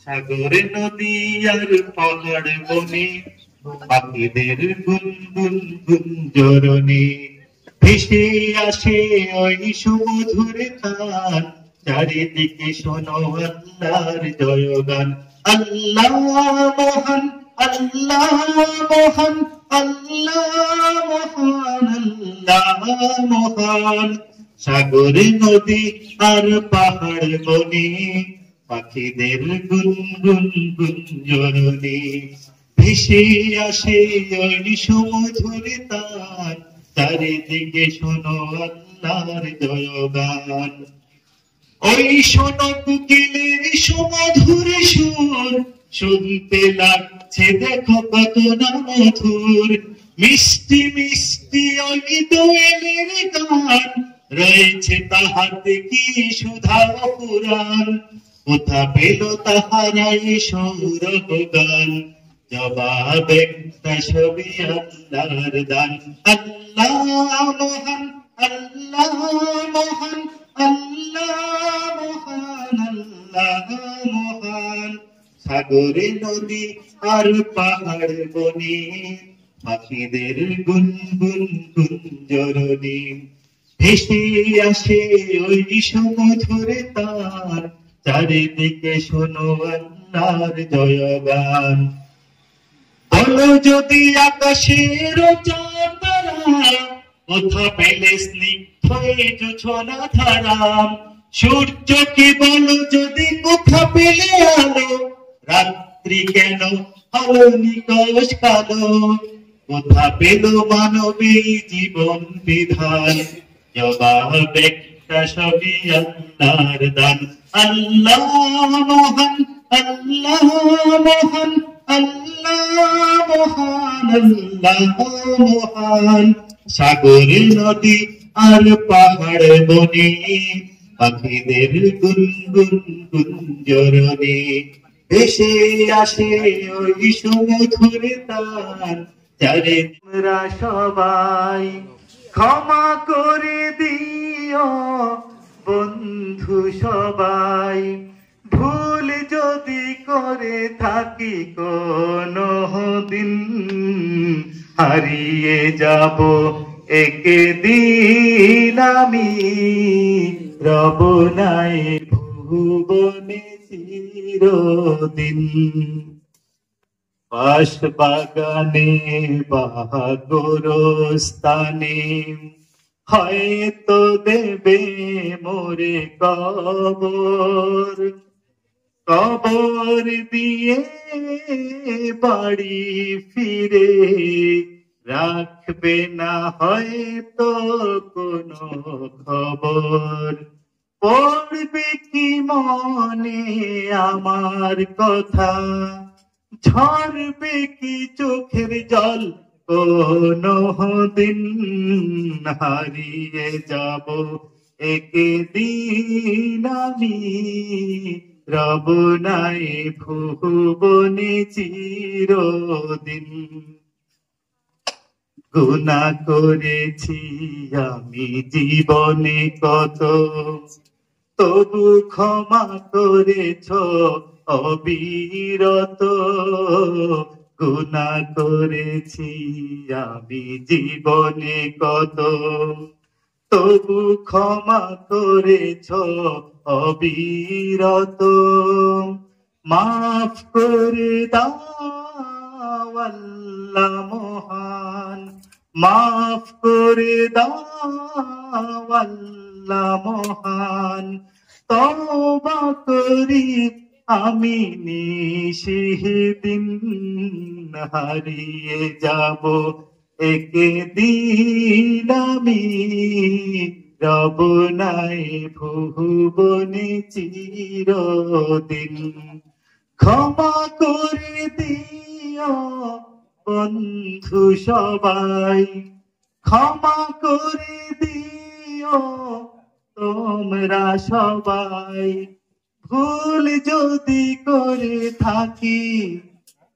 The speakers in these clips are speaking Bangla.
সাগরে নদী আর পাহাড় বনে পাখিদের গুনগুন গুঞ্জরণে ভেসে আসে ওই সুমধুর গান চারিদিকে শোনো আল্লাহর জয়গান আল্লাহ মহান আল্লাহ মহান আল্লাহ মহান আল্লাহ মহান সাগরে নদী আর পাহাড় বনে পাখিদের গুনগুন গুঞ্জরণে ভেসে আসে ওই সুমধুর তান চারিদিকে শোনো আল্লাহর জয়গান ওই শোনো কোকিলের সুমধুর সুর শুনতে লাগছে দেখো কত না মধুর মিষ্টি মিষ্টি ওই দোয়েলের গান রয়েছে তাহাতে কি সুধা পুরাণ কোথা পেল তাহারাই সৌরভ গান জবাব একটা ছবি আল্লাহর দান আল্লাহ মহান আল্লাহ মহান আল্লাহ মহান আল্লাহ মহান সাগরে নদী আর পাহাড় বনে পাখিদের গুনগুন গুঞ্জরণে ভেসে আসে ওই সুমধুর তান চারিদিকে শোনো আল্লাহর জয়গান বলো যদি আকাশের চাঁদরা কোথা পেলে স্নিগ্ধ জোছনা ধারা সূর্যকে বলো যদি কোথা পেলে আলো রাত্রি কেন হলো নিকষ কালো কোথা পেল মানবী জীবন বিধান জবাব একটা সবই আল্লাহর দান আল্লাহ মহান আল্লাহ মহান আল্লাহ মহান আল্লাহ মহান সাগরে নদী আর পাহাড় বনে পাখিদের গুনগুন গুঞ্জরণে ভেসে আসে ওই সুমধুর তান চারে তোমরা সবাই ক্ষমা করে দিও বন্ধু সবাই ভুল যদি করে থাকি কোনো দিন হারিয়ে যাব একদিন আমি রব নাই ভুবনে চিরদিন পাশ বাগানে বা গোরস্থানে হয়তো দেবে মোরে কবর কবর দিয়ে বাড়ি ফিরে রাখবে না হয়তো কোনো খবর পড়বে কি মনে আমার কথা ঝরবে কি চোখের জল কোনো দিন হারিয়ে যাব একদিন আমি রব নাই ভুবনে চিরদিন গুনাহ করেছি আমি জীবনে কত তবু ক্ষমা করেছ অবিরত গুনাহ করেছি আমি জীবনে কত তবু ক্ষমা করেছ অবিরত মাফ করে দাও আল্লাহ মহান মাফ করে দাও আল্লাহ মহান তওবা করি আমি নিশিদিন হারিয়ে যাব একদিন আমি রব নাই ভুবনে চিরদিন ক্ষমা করে দিও বন্ধু সবাই ক্ষমা করে দিও তোমরা সবাই ভুল যদি করে থাকি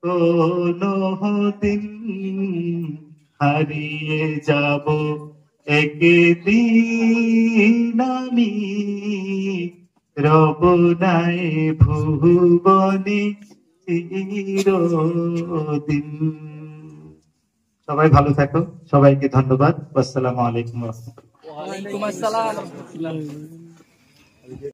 কোনো দিন হারিয়ে যাব একদিন আমি রব নাই ভুবনে চিরদিন। সবাই ভালো থাকো, সবাইকে ধন্যবাদ। আসসালামু আলাইকুম ওয়া রাহমাতুল্লাহ। ওয়ালাইকুম আসসালাম।